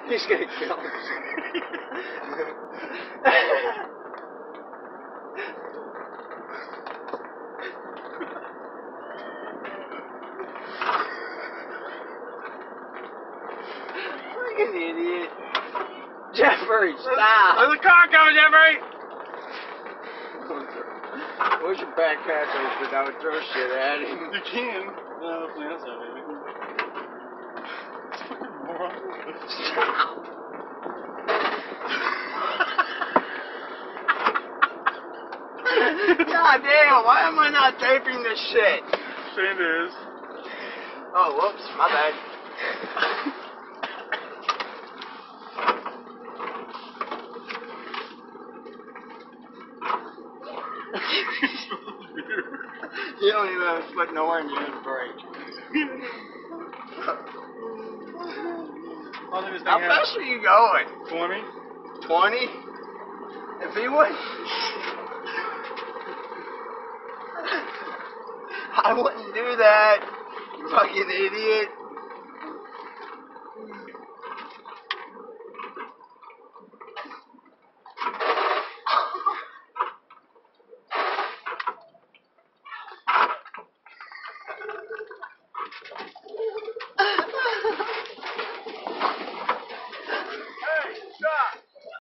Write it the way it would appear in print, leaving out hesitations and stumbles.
He's gonna kill him. Like an idiot. Jeffrey, stop! There's a car coming, Jeffrey! Where's your backpack open? I would throw shit at him. You can. No, hopefully that's not maybe. It's fucking moron. Stop! God damn, why am I not taping this shit? Shane is. Oh, whoops, my bad. You don't even have a foot nowhere and you didn't break. How fast are you going? 20. 20? If he would... I wouldn't do that, you fucking idiot.